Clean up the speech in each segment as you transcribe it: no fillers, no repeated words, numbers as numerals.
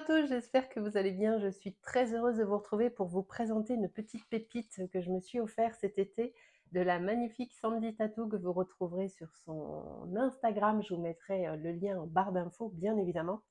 tous, j'espère que vous allez bien. Je suis très heureuse de vous retrouver pour vous présenter une petite pépite que je me suis offert cet été de la magnifique Sandy Tattoo que vous retrouverez sur son Instagram. Je vous mettrai le lien en barre d'infos, bien évidemment.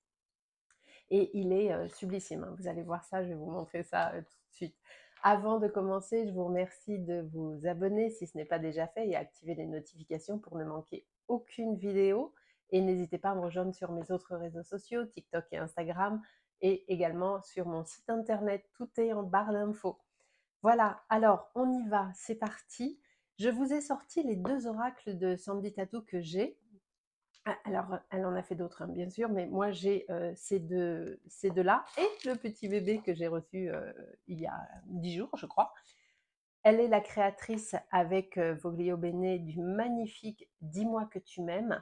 Et il est sublissime, hein. Vous allez voir ça, je vais vous montrer ça tout de suite. Avant de commencer, je vous remercie de vous abonner si ce n'est pas déjà fait et activer les notifications pour ne manquer aucune vidéo. Et n'hésitez pas à me rejoindre sur mes autres réseaux sociaux, TikTok et Instagram, et également sur mon site internet. Tout est en barre d'infos. Voilà, alors on y va, c'est parti. Je vous ai sorti les deux oracles de Sandy Tattoo que j'ai. Ah, alors, elle en a fait d'autres, hein, bien sûr, mais moi j'ai ces deux-là et le petit bébé que j'ai reçu il y a 10 jours, je crois. Elle est la créatrice avec Voglio Bene du magnifique Dis-moi que tu m'aimes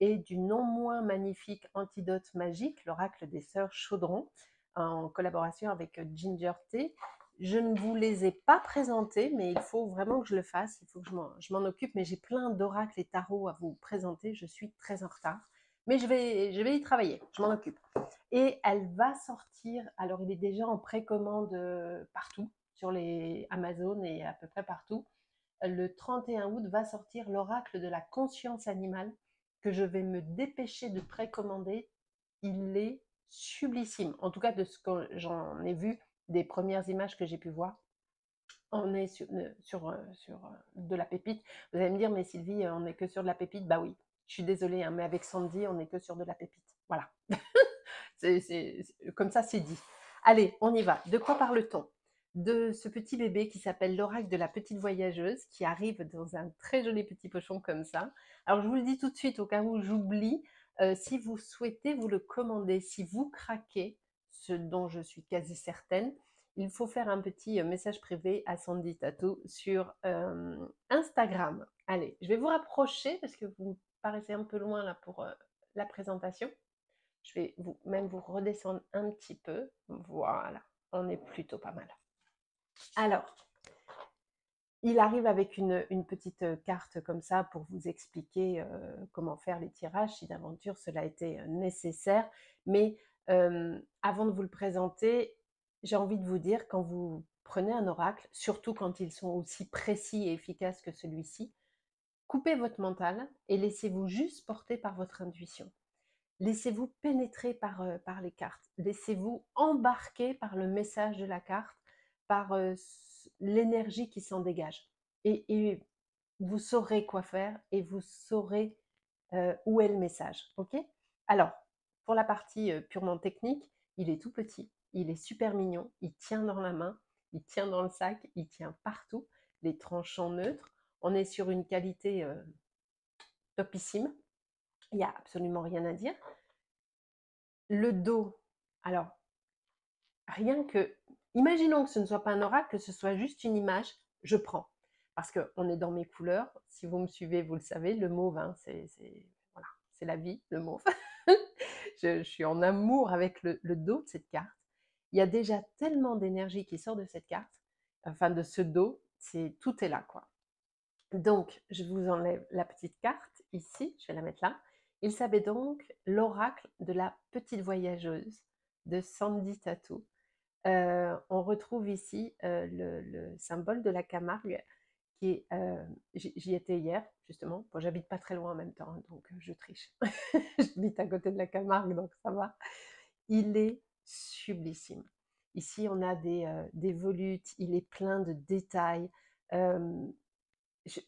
et du non moins magnifique Antidote magique, l'oracle des sœurs Chaudron, en collaboration avec Ginger Tea. Je ne vous les ai pas présentés, mais il faut vraiment que je le fasse, il faut que je m'en occupe, mais j'ai plein d'oracles et tarots à vous présenter, je suis très en retard. Mais je vais y travailler, je m'en occupe. Et elle va sortir, alors il est déjà en précommande partout, sur les Amazon et à peu près partout. Le 31 août va sortir l'oracle de la conscience animale que je vais me dépêcher de précommander. Il est sublissime. En tout cas, de ce que j'en ai vu, des premières images que j'ai pu voir, on est sur de la pépite. Vous allez me dire, mais Sylvie, on n'est que sur de la pépite. Bah oui, je suis désolée, hein, mais avec Sandy, on n'est que sur de la pépite. Voilà. Comme ça, c'est dit. Allez, on y va. De quoi parle-t-on? De ce petit bébé qui s'appelle l'oracle de la petite voyageuse, qui arrive dans un très joli petit pochon comme ça. Alors, je vous le dis tout de suite, au cas où j'oublie, si vous souhaitez vous le commander, si vous craquez, ce dont je suis quasi certaine, il faut faire un petit message privé à Sandy Tattoo sur Instagram. Allez, je vais vous rapprocher parce que vous me paraissez un peu loin là pour la présentation. Je vais même vous redescendre un petit peu. Voilà, on est plutôt pas mal. Alors, il arrive avec une petite carte comme ça pour vous expliquer comment faire les tirages, si d'aventure cela a été nécessaire. Mais avant de vous le présenter, j'ai envie de vous dire, quand vous prenez un oracle, surtout quand ils sont aussi précis et efficaces que celui-ci, coupez votre mental et laissez-vous juste porter par votre intuition. Laissez-vous pénétrer par les cartes. Laissez-vous embarquer par le message de la carte, par l'énergie qui s'en dégage. Et vous saurez quoi faire et vous saurez où est le message. Ok? Alors, pour la partie purement technique, il est tout petit, il est super mignon, il tient dans la main, il tient dans le sac, il tient partout. Les tranchants neutres. On est sur une qualité topissime. Il n'y a absolument rien à dire. Le dos, alors, rien que, imaginons que ce ne soit pas un oracle, que ce soit juste une image, je prends. Parce qu'on est dans mes couleurs, si vous me suivez, vous le savez, le mauve, hein, voilà, c'est la vie, le mauve. Je suis en amour avec le dos de cette carte. Il y a déjà tellement d'énergie qui sort de cette carte, enfin de ce dos, tout est là, quoi. Donc, je vous enlève la petite carte ici, je vais la mettre là. Il s'appelle donc l'oracle de la petite voyageuse de Sandy Tattoo. On retrouve ici le symbole de la Camargue qui est, j'y étais hier justement. Bon, j'habite pas très loin en même temps, hein, donc je triche. J'habite à côté de la Camargue, donc ça va. Il est sublissime. Ici, on a des volutes, il est plein de détails. Euh,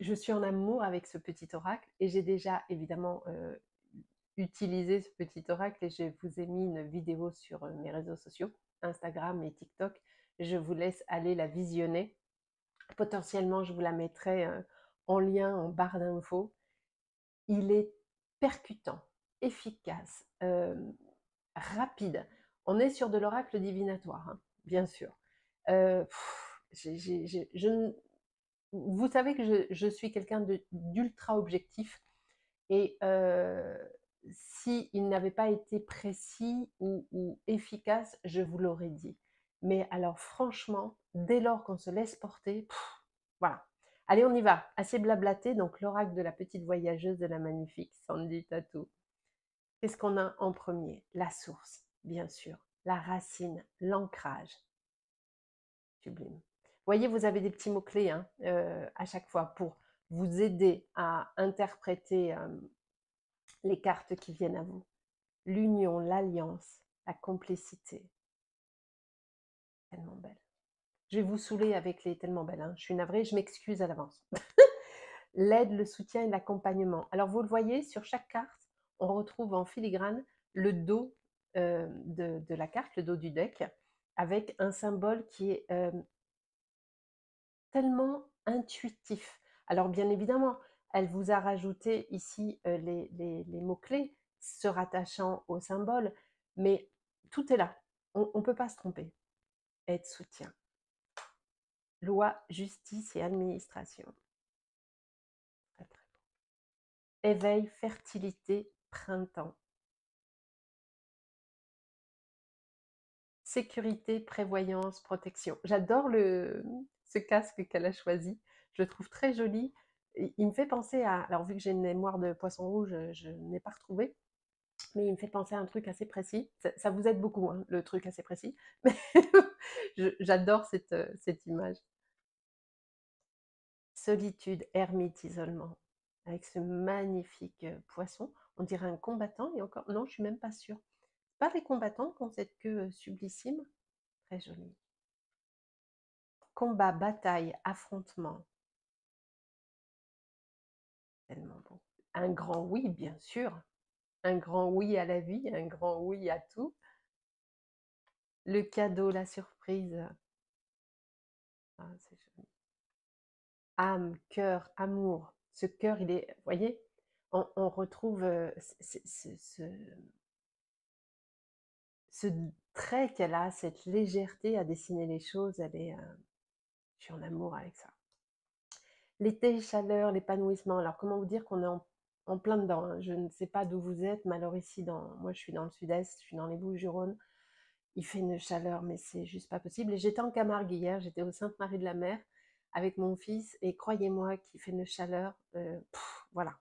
je suis en amour avec ce petit oracle et j'ai déjà évidemment utilisé ce petit oracle et je vous ai mis une vidéo sur mes réseaux sociaux, Instagram et TikTok. Je vous laisse aller la visionner. Potentiellement, je vous la mettrai en lien en barre d'infos. Il est percutant, efficace, rapide. On est sur de l'oracle divinatoire, hein, bien sûr. Vous savez que je suis quelqu'un d'ultra objectif et s'il n'avait pas été précis ou efficace, je vous l'aurais dit. Mais alors franchement, dès lors qu'on se laisse porter, voilà. Allez, on y va. Assez blablaté, donc l'oracle de la petite voyageuse de la magnifique Sandy Tattoo. Qu'est-ce qu'on a en premier? La source, bien sûr. la racine, l'ancrage. Sublime. Voyez, vous avez des petits mots-clés hein, à chaque fois pour vous aider à interpréter les cartes qui viennent à vous. L'union, l'alliance, la complicité. Tellement belle. Je vais vous saouler avec les tellement belles. Hein. Je suis navrée, je m'excuse à l'avance. L'aide, le soutien et l'accompagnement. Alors, vous le voyez, sur chaque carte, on retrouve en filigrane le dos de la carte, le dos du deck, avec un symbole qui est tellement intuitif. Alors, bien évidemment, elle vous a rajouté ici les mots-clés se rattachant au symbole, mais tout est là. On ne peut pas se tromper. Aide, soutien. Loi, justice et administration. Très, très beau. Éveil, fertilité, printemps. Sécurité, prévoyance, protection. J'adore ce casque qu'elle a choisi. Je le trouve très joli. Il me fait penser à... Alors, vu que j'ai une mémoire de poisson rouge, je n'ai pas retrouvé. Mais il me fait penser à un truc assez précis. Ça vous aide beaucoup, hein, le truc assez précis. Mais j'adore cette image. Solitude, ermite, isolement. Avec ce magnifique poisson. On dirait un combattant. Et encore, non, je suis même pas sûre. Pas les combattants qui ont cette queue sublissime. Très jolie. Combat, bataille, affrontement. Tellement beau. Un grand oui, bien sûr. Un grand oui à la vie, un grand oui à tout. Le cadeau, la surprise. Ah, c'est joli. Âme, cœur, amour. Ce cœur, il est... Vous voyez, on retrouve ce trait qu'elle a, cette légèreté à dessiner les choses. Elle est... je suis en amour avec ça. L'été, chaleur, l'épanouissement. Alors, comment vous dire qu'on est en plein dedans hein. Je ne sais pas d'où vous êtes, mais alors ici, moi je suis dans le sud-est, je suis dans les Bouches-du-Rhône. Il fait une chaleur, mais c'est juste pas possible. Et j'étais en Camargue hier, j'étais au Sainte-Marie-de-la-Mer avec mon fils, et croyez-moi qu'il fait une chaleur, voilà.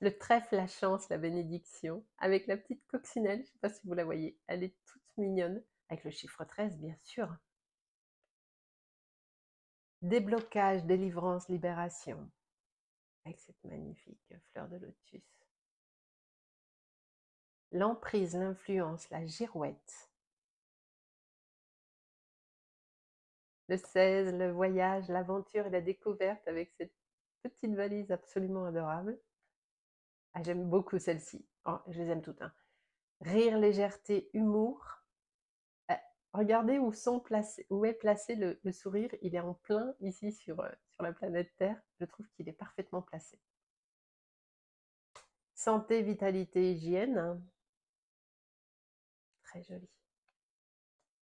Le trèfle, la chance, la bénédiction, avec la petite coccinelle, je ne sais pas si vous la voyez, elle est toute mignonne, avec le chiffre 13, bien sûr. Déblocage, délivrance, libération, avec cette magnifique fleur de lotus. L'emprise, l'influence, la girouette. Le 16, le voyage, l'aventure et la découverte avec cette petite valise absolument adorable. Ah, j'aime beaucoup celle-ci. Oh, je les aime toutes. Hein. Rire, légèreté, humour. Regardez où est placé le sourire. Il est en plein ici sur la planète Terre. Je trouve qu'il est parfaitement placé. Santé, vitalité, hygiène. Hein. Très joli.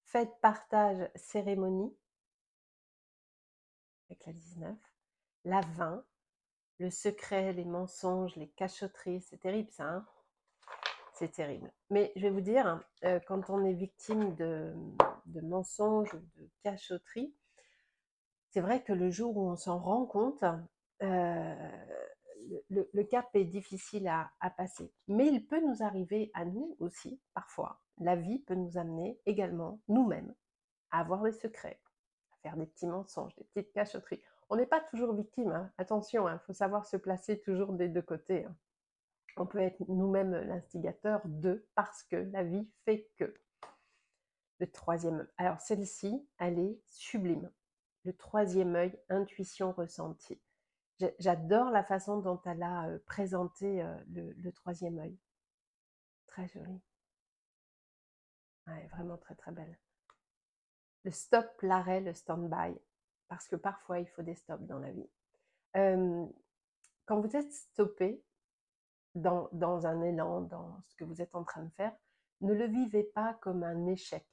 Fête, partage, cérémonie. Avec la 19. La 20. Le secret, les mensonges, les cachotteries. C'est terrible ça. Hein. C'est terrible. Mais je vais vous dire, quand on est victime de mensonges ou de cachotteries, c'est vrai que le jour où on s'en rend compte, le cap est difficile à passer. Mais il peut nous arriver à nous aussi, parfois. La vie peut nous amener également, nous-mêmes, à avoir des secrets, à faire des petits mensonges, des petites cachotteries. On n'est pas toujours victime, hein. Attention, il faut savoir se placer toujours des deux côtés. Hein. On peut être nous-mêmes l'instigateur de, parce que la vie fait que. Le troisième, alors celle-ci, elle est sublime. Le troisième œil, intuition ressentie. J'adore la façon dont elle a présenté le troisième œil. Très joli. Ouais, vraiment très très belle. Le stop, l'arrêt, le stand-by. Parce que parfois, il faut des stops dans la vie. Quand vous êtes stoppé dans un élan, dans ce que vous êtes en train de faire, ne le vivez pas comme un échec.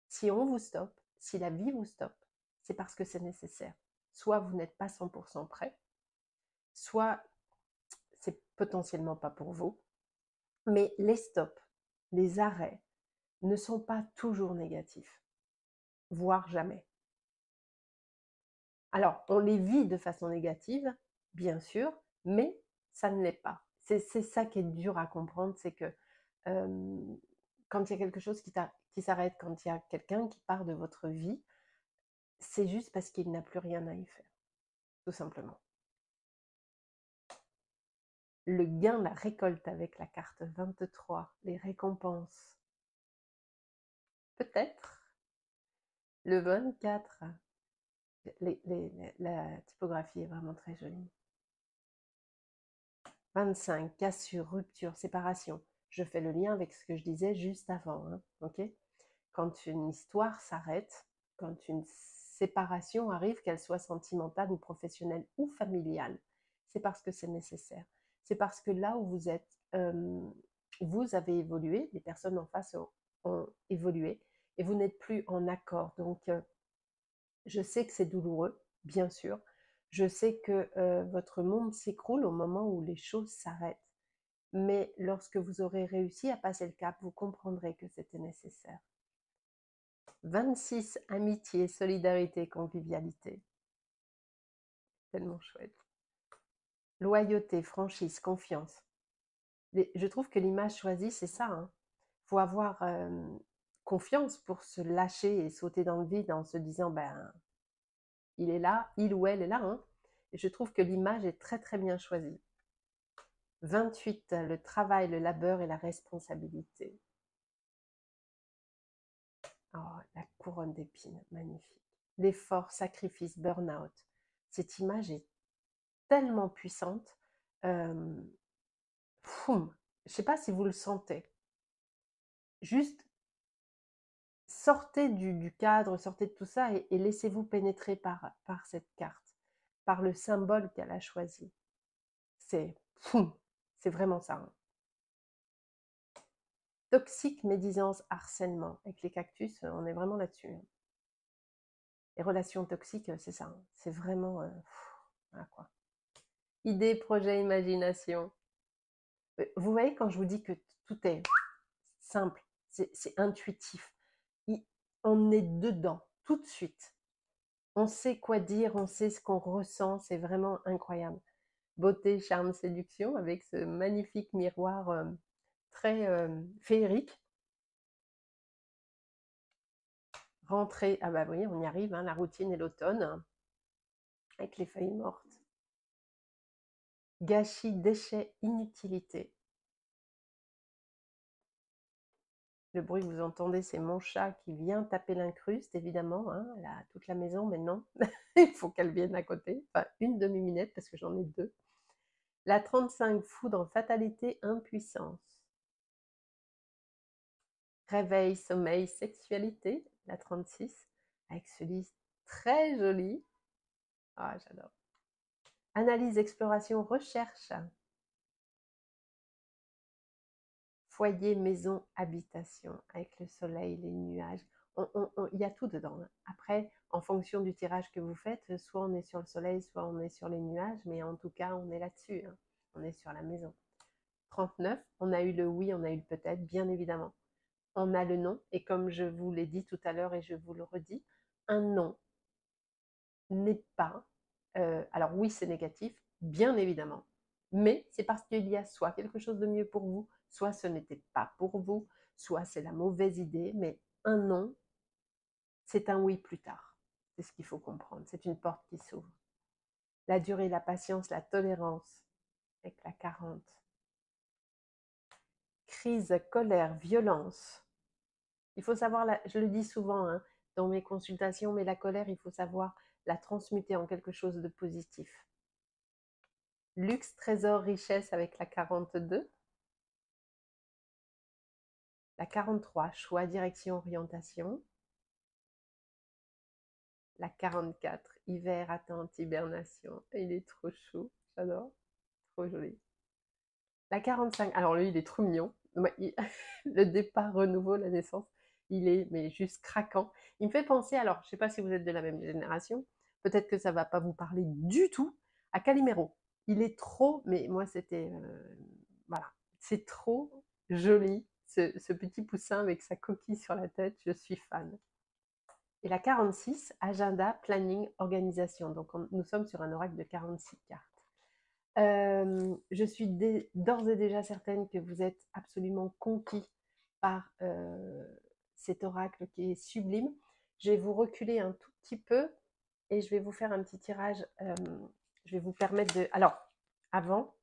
Si on vous stoppe, si la vie vous stoppe, c'est parce que c'est nécessaire. Soit vous n'êtes pas 100% prêt, soit c'est potentiellement pas pour vous. Mais les stops, les arrêts ne sont pas toujours négatifs, voire jamais. Alors, on les vit de façon négative, bien sûr, mais ça ne l'est pas. C'est ça qui est dur à comprendre, c'est que quand il y a quelque chose qui s'arrête, quand il y a quelqu'un qui part de votre vie, c'est juste parce qu'il n'a plus rien à y faire, tout simplement. Le gain, la récolte avec la carte 23, les récompenses. Peut-être. Le 24, la typographie est vraiment très jolie. 25, cassure, rupture, séparation. Je fais le lien avec ce que je disais juste avant, hein, ok? Quand une histoire s'arrête, quand une séparation arrive, qu'elle soit sentimentale ou professionnelle ou familiale, c'est parce que c'est nécessaire. C'est parce que là où vous êtes, vous avez évolué, les personnes en face ont évolué, et vous n'êtes plus en accord. Donc, je sais que c'est douloureux, bien sûr. Je sais que votre monde s'écroule au moment où les choses s'arrêtent. Mais lorsque vous aurez réussi à passer le cap, vous comprendrez que c'était nécessaire. 26, amitié, solidarité, convivialité. Tellement chouette. Loyauté, franchise, confiance. Je trouve que l'image choisie, c'est ça. Hein. Faut avoir confiance pour se lâcher et sauter dans le vide en se disant, ben, il est là, il ou elle est là. Hein. Et je trouve que l'image est très très bien choisie. 28, le travail, le labeur et la responsabilité. Oh, la couronne d'épines, magnifique. L'effort, sacrifice, burn-out. Cette image est tellement puissante. Je ne sais pas si vous le sentez. Juste sortez du cadre, sortez de tout ça et laissez-vous pénétrer par cette carte, par le symbole qu'elle a choisi. C'est vraiment ça. Hein. Toxique, médisance, harcèlement. Avec les cactus, on est vraiment là-dessus. Hein. Les relations toxiques, c'est ça. Hein. C'est vraiment... voilà quoi. Idée, projet, imagination. Vous voyez quand je vous dis que tout est simple, c'est intuitif. On est dedans, tout de suite. On sait quoi dire, on sait ce qu'on ressent, c'est vraiment incroyable. Beauté, charme, séduction, avec ce magnifique miroir très féerique. Rentrée, ah bah oui, on y arrive, hein, la routine et l'automne, hein, avec les feuilles mortes. Gâchis, déchets, inutilité. Le bruit que vous entendez, c'est mon chat qui vient taper l'incruste, évidemment. Hein, elle a toute la maison maintenant. Il faut qu'elle vienne à côté. Enfin, une demi-minette, parce que j'en ai deux. La 35, foudre, fatalité, impuissance. Réveil, sommeil, sexualité. La 36, avec ce lys très joli. Ah, j'adore. Analyse, exploration, recherche. Foyer, maison, habitation, avec le soleil, les nuages. Il y a tout dedans. Hein. Après, en fonction du tirage que vous faites, soit on est sur le soleil, soit on est sur les nuages, mais en tout cas, on est là-dessus. Hein. On est sur la maison. 39, on a eu le oui, on a eu le peut-être, bien évidemment. On a le non, et comme je vous l'ai dit tout à l'heure et je vous le redis, un non n'est pas... alors oui, c'est négatif, bien évidemment, mais c'est parce qu'il y a soit quelque chose de mieux pour vous, soit ce n'était pas pour vous, soit c'est la mauvaise idée, mais un non, c'est un oui plus tard. C'est ce qu'il faut comprendre, c'est une porte qui s'ouvre. La durée, la patience, la tolérance, avec la 40. Crise, colère, violence. Il faut savoir, je le dis souvent hein, dans mes consultations, mais la colère, il faut savoir la transmuter en quelque chose de positif. Luxe, trésor, richesse avec la 42. La 43, choix, direction, orientation. La 44, hiver, attente, hibernation. Il est trop chou, j'adore, trop joli. La 45, alors lui, il est trop mignon. Le départ, renouveau, la naissance, il est mais juste craquant. Il me fait penser, alors je ne sais pas si vous êtes de la même génération, peut-être que ça ne va pas vous parler du tout, à Calimero. Il est trop, mais moi c'était, voilà, c'est trop joli, ce petit poussin avec sa coquille sur la tête, je suis fan. Et la 46, agenda, planning, organisation. Donc nous sommes sur un oracle de 46 cartes. Je suis d'ores et déjà certaine que vous êtes absolument conquis par cet oracle qui est sublime. Je vais vous reculer un tout petit peu et je vais vous faire un petit tirage. Je vais vous permettre de... Alors, avant,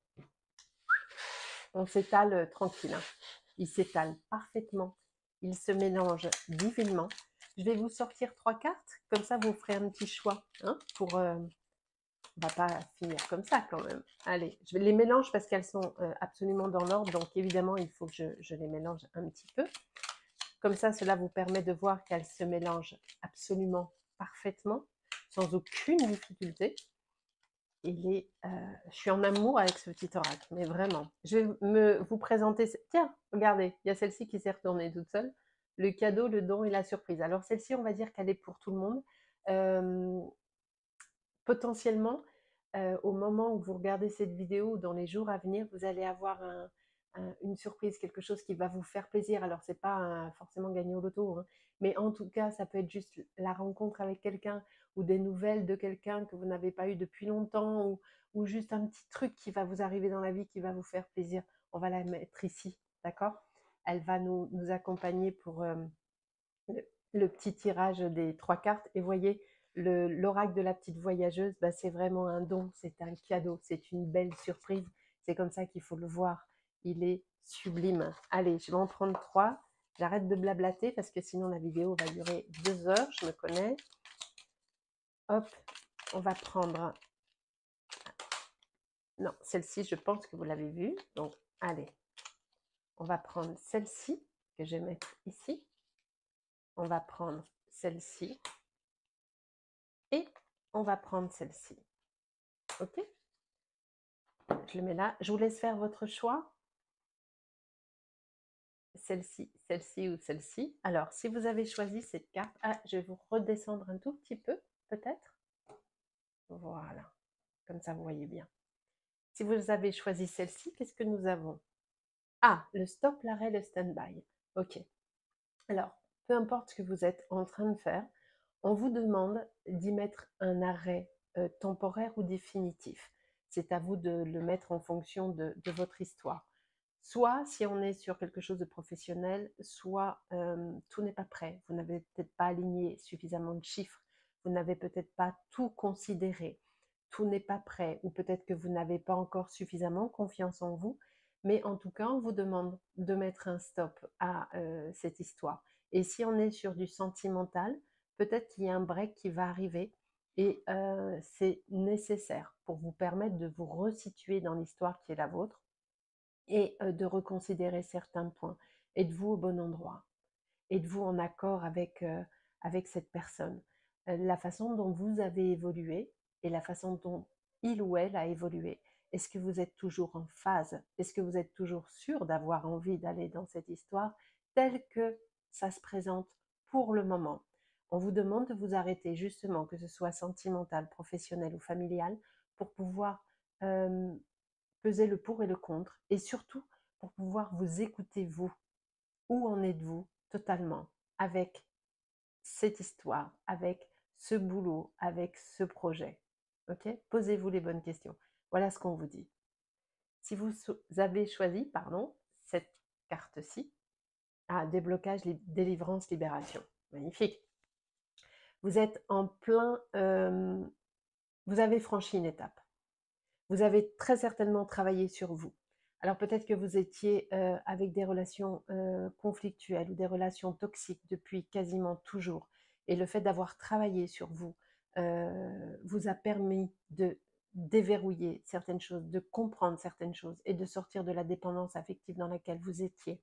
on s'étale tranquille, hein. Il s'étale parfaitement. Il se mélange divinement. Je vais vous sortir 3 cartes. Comme ça, vous ferez un petit choix. Hein, pour, on va pas finir comme ça quand même. Allez, je les mélange parce qu'elles sont absolument dans l'ordre. Donc, évidemment, il faut que je les mélange un petit peu. Comme ça, cela vous permet de voir qu'elles se mélangent absolument parfaitement, sans aucune difficulté. Je suis en amour avec ce petit oracle, mais vraiment. Je vais vous présenter... Tiens, regardez, il y a celle-ci qui s'est retournée toute seule. Le cadeau, le don et la surprise. Alors celle-ci, on va dire qu'elle est pour tout le monde. Potentiellement, au moment où vous regardez cette vidéo, dans les jours à venir, vous allez avoir une surprise, quelque chose qui va vous faire plaisir. Alors, c'est pas forcément gagner au loto, hein, mais en tout cas, ça peut être juste la rencontre avec quelqu'un ou des nouvelles de quelqu'un que vous n'avez pas eu depuis longtemps ou juste un petit truc qui va vous arriver dans la vie qui va vous faire plaisir. On va la mettre ici, d'accord? Elle va nous accompagner pour le petit tirage des 3 cartes. Et voyez, l'oracle de la petite voyageuse, bah, c'est vraiment un don, c'est un cadeau, c'est une belle surprise. C'est comme ça qu'il faut le voir. Il est sublime. Allez, je vais en prendre 3. J'arrête de blablater parce que sinon la vidéo va durer 2 heures, je me connais. Hop, on va prendre... Non, celle-ci, je pense que vous l'avez vue. Donc, allez, on va prendre celle-ci que je vais mettre ici. On va prendre celle-ci. Et on va prendre celle-ci. Ok? Je le mets là. Je vous laisse faire votre choix. Celle-ci, celle-ci ou celle-ci. Alors, si vous avez choisi cette carte, je vais vous redescendre un tout petit peu, peut-être. Voilà. Comme ça, vous voyez bien. Si vous avez choisi celle-ci, qu'est-ce que nous avons? Ah, le stop, l'arrêt, le stand-by. Ok. Alors, peu importe ce que vous êtes en train de faire, on vous demande d'y mettre un arrêt temporaire ou définitif. C'est à vous de le mettre en fonction de votre histoire. Soit si on est sur quelque chose de professionnel, soit tout n'est pas prêt. Vous n'avez peut-être pas aligné suffisamment de chiffres, vous n'avez peut-être pas tout considéré, tout n'est pas prêt, ou peut-être que vous n'avez pas encore suffisamment confiance en vous. Mais en tout cas, on vous demande de mettre un stop à cette histoire. Et si on est sur du sentimental, peut-être qu'il y a un break qui va arriver et c'est nécessaire pour vous permettre de vous resituer dans l'histoire qui est la vôtre et de reconsidérer certains points. Êtes-vous au bon endroit? Êtes-vous en accord avec cette personne? La façon dont vous avez évolué et la façon dont il ou elle a évolué. Est-ce que vous êtes toujours en phase? Est-ce que vous êtes toujours sûr d'avoir envie d'aller dans cette histoire telle que ça se présente pour le moment? On vous demande de vous arrêter justement, que ce soit sentimental, professionnel ou familial, pour pouvoir peser le pour et le contre, et surtout pour pouvoir vous écouter vous. Où en êtes-vous totalement avec cette histoire, avec ce boulot, avec ce projet? Ok? Posez-vous les bonnes questions. Voilà ce qu'on vous dit. Si vous avez choisi, pardon, cette carte-ci, déblocage, délivrance, libération. Magnifique. Vous êtes en plein... vous avez franchi une étape. Vous avez très certainement travaillé sur vous. Alors peut-être que vous étiez avec des relations conflictuelles ou des relations toxiques depuis quasiment toujours. Et le fait d'avoir travaillé sur vous vous a permis de déverrouiller certaines choses, de comprendre certaines choses et de sortir de la dépendance affective dans laquelle vous étiez.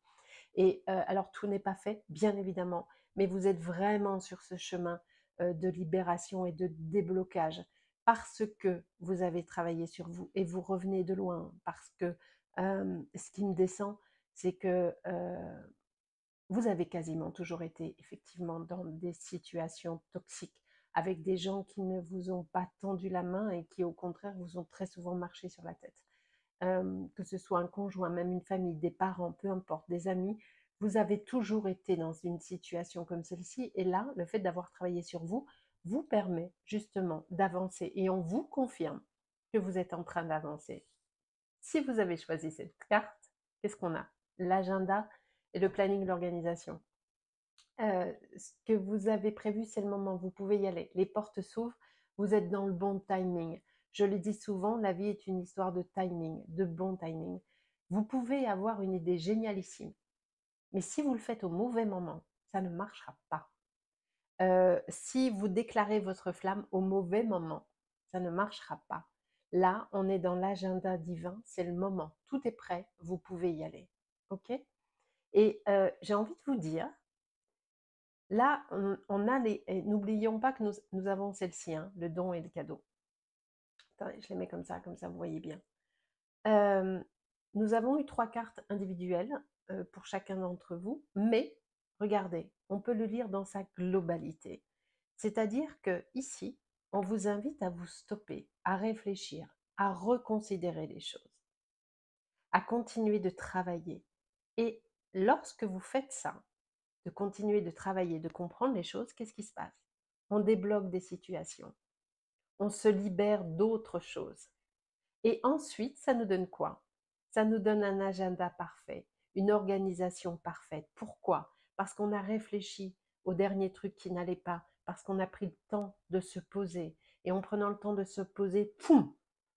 Et alors tout n'est pas fait, bien évidemment, mais vous êtes vraiment sur ce chemin de libération et de déblocage parce que vous avez travaillé sur vous et vous revenez de loin. Parce que ce qui me descend, c'est que vous avez quasiment toujours été effectivement dans des situations toxiques avec des gens qui ne vous ont pas tendu la main et qui au contraire vous ont très souvent marché sur la tête. Que ce soit un conjoint, même une famille, des parents, peu importe, des amis, vous avez toujours été dans une situation comme celle-ci. Et là, le fait d'avoir travaillé sur vous vous permet justement d'avancer. Et on vous confirme que vous êtes en train d'avancer. Si vous avez choisi cette carte, qu'est-ce qu'on a? L'agenda et le planning, l'organisation. Ce que vous avez prévu, c'est le moment, vous pouvez y aller. Les portes s'ouvrent, vous êtes dans le bon timing. Je le dis souvent, la vie est une histoire de timing, de bon timing. Vous pouvez avoir une idée génialissime, mais si vous le faites au mauvais moment, ça ne marchera pas. Si vous déclarez votre flamme au mauvais moment, ça ne marchera pas. Là, on est dans l'agenda divin, c'est le moment. Tout est prêt, vous pouvez y aller. OK? Et j'ai envie de vous dire, là, on a les... et n'oublions pas que nous avons celle-ci, hein, le don et le cadeau. Attendez, je les mets comme ça vous voyez bien. Nous avons eu 3 cartes individuelles pour chacun d'entre vous, mais regardez, on peut le lire dans sa globalité. C'est-à-dire que ici, on vous invite à vous stopper, à réfléchir, à reconsidérer les choses, à continuer de travailler. Et lorsque vous faites ça, de continuer de travailler, de comprendre les choses, qu'est-ce qui se passe? On débloque des situations, on se libère d'autres choses. Et ensuite, ça nous donne quoi? Ça nous donne un agenda parfait, une organisation parfaite. Pourquoi? Parce qu'on a réfléchi au dernier truc qui n'allait pas, parce qu'on a pris le temps de se poser. Et en prenant le temps de se poser, poum,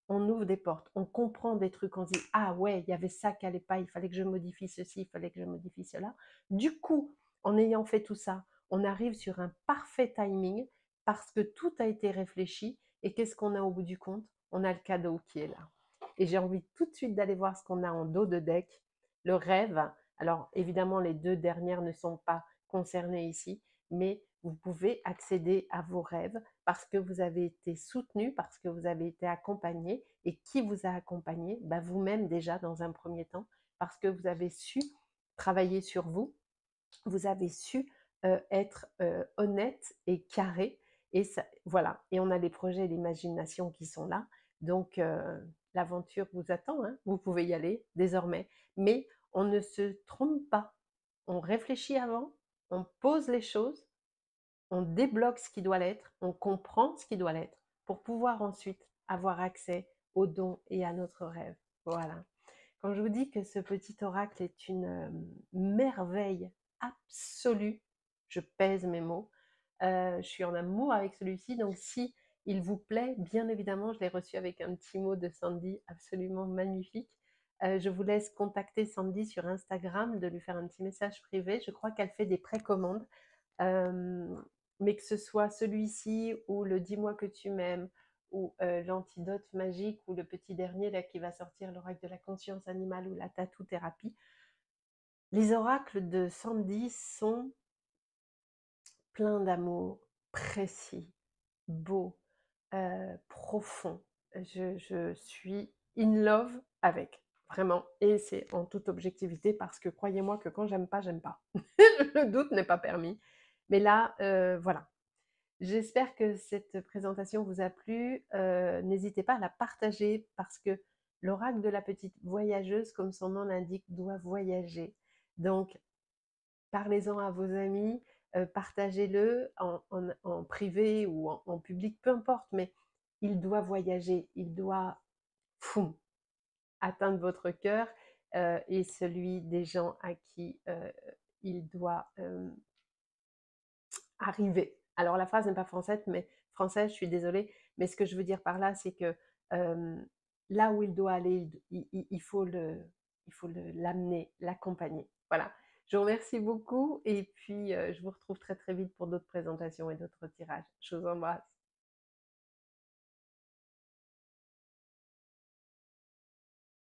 on ouvre des portes, on comprend des trucs, on se dit, ah ouais, il y avait ça qui n'allait pas, il fallait que je modifie ceci, il fallait que je modifie cela. Du coup, en ayant fait tout ça, on arrive sur un parfait timing parce que tout a été réfléchi. Et qu'est-ce qu'on a au bout du compte? On a le cadeau qui est là. Et j'ai envie tout de suite d'aller voir ce qu'on a en dos de deck, le rêve. Alors évidemment, les 2 dernières ne sont pas concernées ici, mais vous pouvez accéder à vos rêves parce que vous avez été soutenu, parce que vous avez été accompagné. Et qui vous a accompagné? Bah, vous-même déjà dans un premier temps, parce que vous avez su travailler sur vous, vous avez su être honnête et carré. Et ça, voilà. Et on a les projets et l'imagination qui sont là. Donc, l'aventure vous attend, hein. Vous pouvez y aller désormais. Mais on ne se trompe pas. On réfléchit avant, on pose les choses, on débloque ce qui doit l'être, on comprend ce qui doit l'être pour pouvoir ensuite avoir accès aux dons et à notre rêve. Voilà. Quand je vous dis que ce petit oracle est une merveille absolue, je pèse mes mots, je suis en amour avec celui-ci, donc si il vous plaît, bien évidemment, je l'ai reçu avec un petit mot de Sandy absolument magnifique. Je vous laisse contacter Sandy sur Instagram, de lui faire un petit message privé. Je crois qu'elle fait des précommandes. Mais que ce soit celui-ci ou le Dis-moi que tu m'aimes ou l'antidote magique ou le petit dernier là qui va sortir, l'oracle de la conscience animale ou la tatou-thérapie, les oracles de Sandy sont pleins d'amour, précis, beaux, profonds. Je suis in love avec, vraiment. Et c'est en toute objectivité parce que croyez-moi que quand j'aime pas, j'aime pas. Le doute n'est pas permis. Mais là, voilà. J'espère que cette présentation vous a plu. N'hésitez pas à la partager parce que l'oracle de la petite voyageuse, comme son nom l'indique, doit voyager. Donc, parlez-en à vos amis, partagez-le en privé ou en public, peu importe, mais il doit voyager, il doit foum, atteindre votre cœur et celui des gens à qui il doit arriver. Alors la phrase n'est pas française, je suis désolée, mais ce que je veux dire par là, c'est que là où il doit aller, il faut l'amener, l'accompagner. Voilà. Je vous remercie beaucoup et puis je vous retrouve très très vite pour d'autres présentations et d'autres tirages. Je vous embrasse.